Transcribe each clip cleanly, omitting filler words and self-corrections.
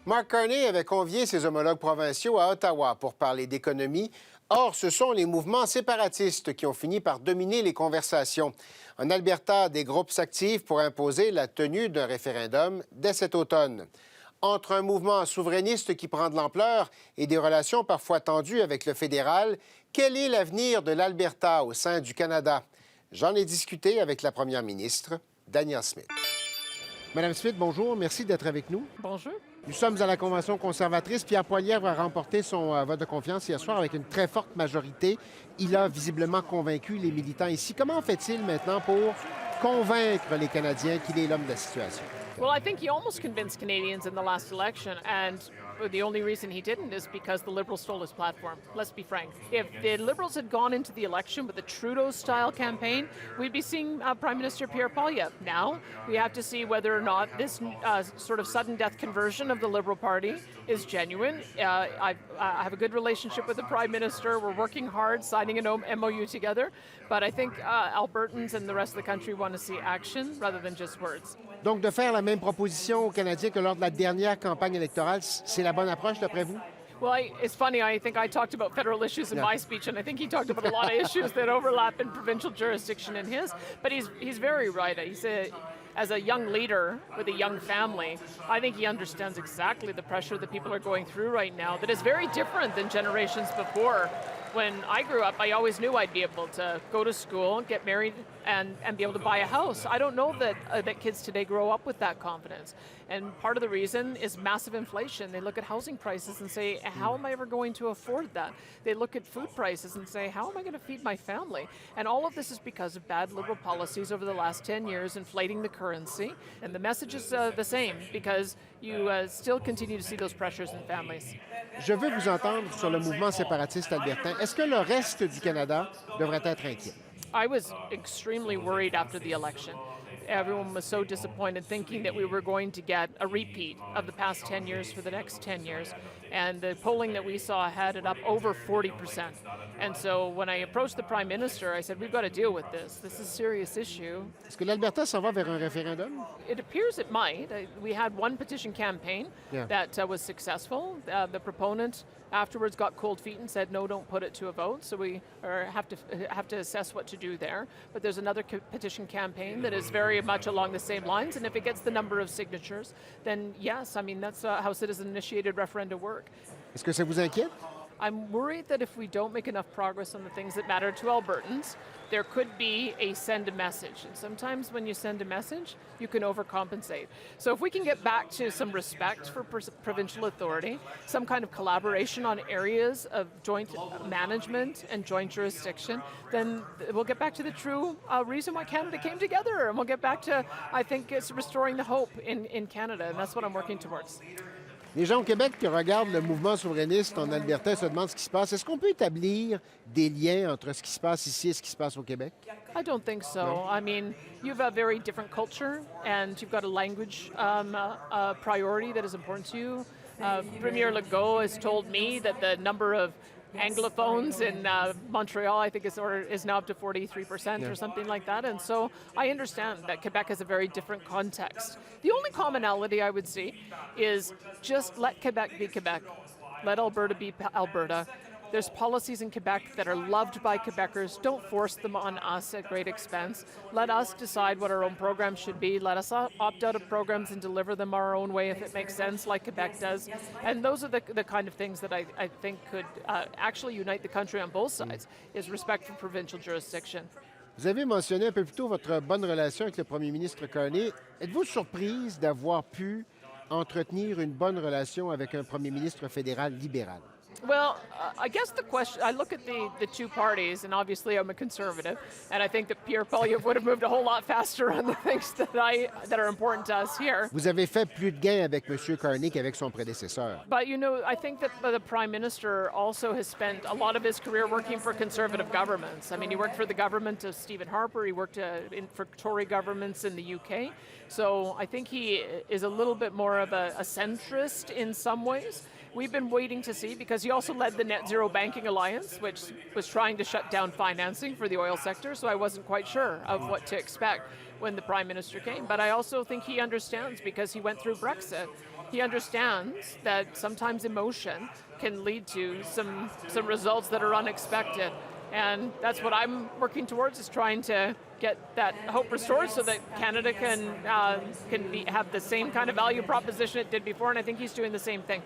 Mark Carney avait convié ses homologues provinciaux à Ottawa pour parler d'économie. Or, ce sont les mouvements séparatistes qui ont fini par dominer les conversations. En Alberta, des groupes s'activent pour imposer la tenue d'un référendum dès cet automne. Entre un mouvement souverainiste qui prend de l'ampleur et des relations parfois tendues avec le fédéral, quel est l'avenir de l'Alberta au sein du Canada? J'en ai discuté avec la première ministre, Danielle Smith. Madame Smith, bonjour. Merci d'être avec nous. Bonjour. Nous sommes à la Convention conservatrice. Pierre Poilievre a remporté son vote de confiance hier soir avec une très forte majorité. Il a visiblement convaincu les militants ici. Comment fait-il maintenant pour convaincre les Canadiens qu'il est l'homme de la situation? Well, I think he almost convinced Canadians in the last election, and the only reason he didn't is because the Liberals stole his platform. Let's be frank. If the Liberals had gone into the election with a Trudeau-style campaign, we'd be seeing Prime Minister Pierre Poilievre. Now, we have to see whether or not this sort of sudden death conversion of the Liberal Party is genuine. I have a good relationship with the Prime Minister. We're working hard, signing an MOU together. But I think Albertans and the rest of the country want to see action rather than just words. Donc, de faire la même proposition aux Canadiens que lors de la dernière campagne électorale, c'est la bonne approche, d'après vous? Well, it's funny. I think I talked about federal issues in my speech, and I think he talked about a lot of issues that overlap in provincial jurisdiction in his. But he's very right. As a young leader with a young family, I think he understands exactly the pressure that people are going through right now that is very different than generations before. When I grew up, I always knew I'd be able to go to school, get married, and be able to buy a house. I don't know that kids today grow up with that confidence. And part of the reason is massive inflation. They look at housing prices and say, how am I ever going to afford that? They look at food prices and say, how am I going to feed my family? And all of this is because of bad Liberal policies over the last 10 years, inflating the currency. And the message is the same, because you still continue to see those pressures in families. Je veux vous entendre sur le mouvement séparatiste albertain. Est-ce que le reste du Canada devrait être inquiet? I was extremely worried after the election. Everyone was so disappointed, thinking that we were going to get a repeat of the past 10 years for the next 10 years. And the polling that we saw had it up over 40%. And so when I approached the Prime Minister, I said, we've got to deal with this. This is a serious issue. Est-ce que l'Alberta s'en va vers un référendum? It appears it might. We had one petition campaign that was successful. The proponent afterwards got cold feet and said, no, don't put it to a vote. So we have to assess what to do there. But there's another petition campaign that is very much along the same lines. And if it gets the number of signatures, then yes, I mean, that's how citizen-initiated referenda work. Est-ce que ça vous inquiète? I'm worried that if we don't make enough progress on the things that matter to Albertans, there could be a send a message. And sometimes when you send a message, you can overcompensate. So if we can get back to some respect for provincial authority, some kind of collaboration on areas of joint management and joint jurisdiction, then we'll get back to the true reason why Canada came together. And we'll get back to, I think, it's restoring the hope in Canada. And that's what I'm working towards. Les gens au Québec qui regardent le mouvement souverainiste en Alberta se demandent ce qui se passe. Est-ce qu'on peut établir des liens entre ce qui se passe ici et ce qui se passe au Québec? I don't think so. No? I mean, you have a very different culture, and you've got a language priority that is important to you. Premier Legault has told me that the number of Anglophones in Montreal, I think, is now up to 43% or something like that. And so I understand that Quebec has a very different context. The only commonality I would see is just let Quebec be Quebec. Let Alberta be Alberta. There's policies in Quebec that are loved by Quebecers. Don't force them on us at great expense. Let us decide what our own programs should be. Let us opt out of programs and deliver them our own way if it makes sense, like Quebec does. And those are the kind of things that I think could actually unite the country on both sides, is respect for provincial jurisdiction. Vous avez mentionné un peu plus tôt votre bonne relation avec le premier ministre Carney. Êtes-vous surprise d'avoir pu entretenir une bonne relation avec un premier ministre fédéral libéral? Well, I guess the question, I look at the two parties, and obviously I'm a conservative, and I think that Pierre Poilievre would have moved a whole lot faster on the things that are important to us here. Vous avez fait plus de gains avec M. Carney qu'avec son prédécesseur. But, you know, I think that the Prime Minister also has spent a lot of his career working for conservative governments. I mean, he worked for the government of Stephen Harper, he worked for Tory governments in the UK. So I think he is a little bit more of a centrist in some ways. We've been waiting to see, because he also led the Net Zero Banking Alliance, which was trying to shut down financing for the oil sector, so I wasn't quite sure of what to expect when the Prime Minister came. But I also think he understands, because he went through Brexit. he understands that sometimes emotion can lead to some results that are unexpected. And that's what I'm working towards, is trying to get that hope restored so that Canada can have the same kind of value proposition it did before, and I think he's doing the same thing.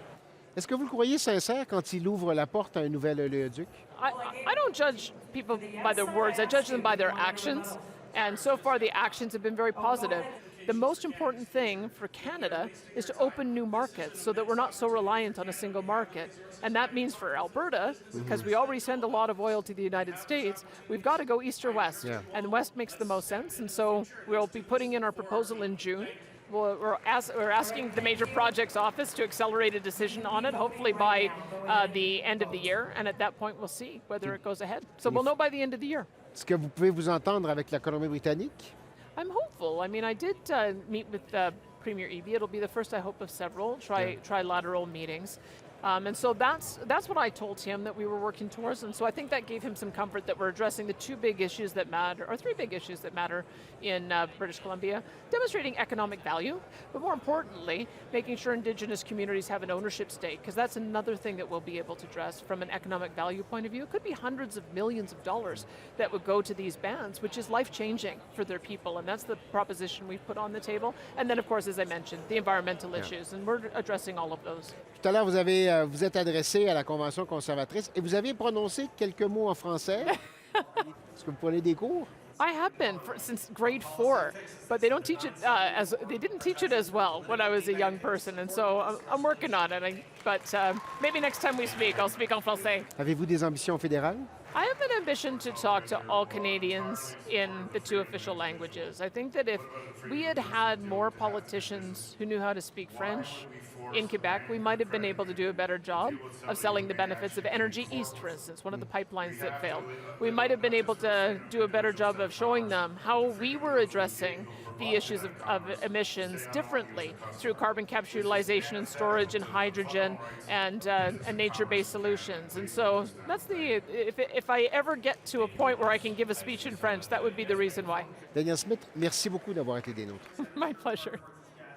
Est-ce que vous le croyez sincère quand il ouvre la porte à un nouvel oléoduc? I don't judge people by their words, I judge them by their actions. And so far the actions have been very positive. The most important thing for Canada is to open new markets so that we're not so reliant on a single market. And that means for Alberta, because we already send a lot of oil to the United States, we've got to go east or west. Yeah. And west makes the most sense. And so we'll be putting in our proposal in June. We're asking the Major Projects Office to accelerate a decision on it, hopefully by the end of the year. And at that point, we'll see whether it goes ahead. So we'll know by the end of the year. Est-ce que vous pouvez vous entendre avec la Colombie-Britannique? I'm hopeful. I mean, I did meet with Premier Eby. It'll be the first, I hope, of several trilateral meetings. And so that's what I told him that we were working towards. And so I think that gave him some comfort that we're addressing the two big issues that matter, or three big issues that matter in British Columbia, demonstrating economic value, but more importantly, making sure Indigenous communities have an ownership stake, because that's another thing that we'll be able to address from an economic value point of view. It could be hundreds of millions of dollars that would go to these bands, which is life-changing for their people, and that's the proposition we've put on the table. And then, of course, as I mentioned, the environmental issues, and we're addressing all of those. Tout à l'heure, vous êtes adressé à la Convention conservatrice et vous avez prononcé quelques mots en français. Est-ce que vous prenez des cours? I have been since grade 4, but they didn't teach it as well when I was a young person, and so I'm working on it. But maybe next time we speak, I'll speak en français. Avez-vous des ambitions fédérales? I have an ambition to talk to all Canadians in the two official languages. I think that if we had had more politicians who knew how to speak French in Quebec, we might have been able to do a better job of selling the benefits of Energy East, for instance, one of the pipelines that failed. We might have been able to do a better job of showing them how we were addressing the issues of emissions differently through carbon capture, utilization and storage, and hydrogen, and nature-based solutions. And so that's if I ever get to a point where I can give a speech in French, that would be the reason why. Danielle Smith, merci beaucoup d'avoir été des nôtres. My pleasure.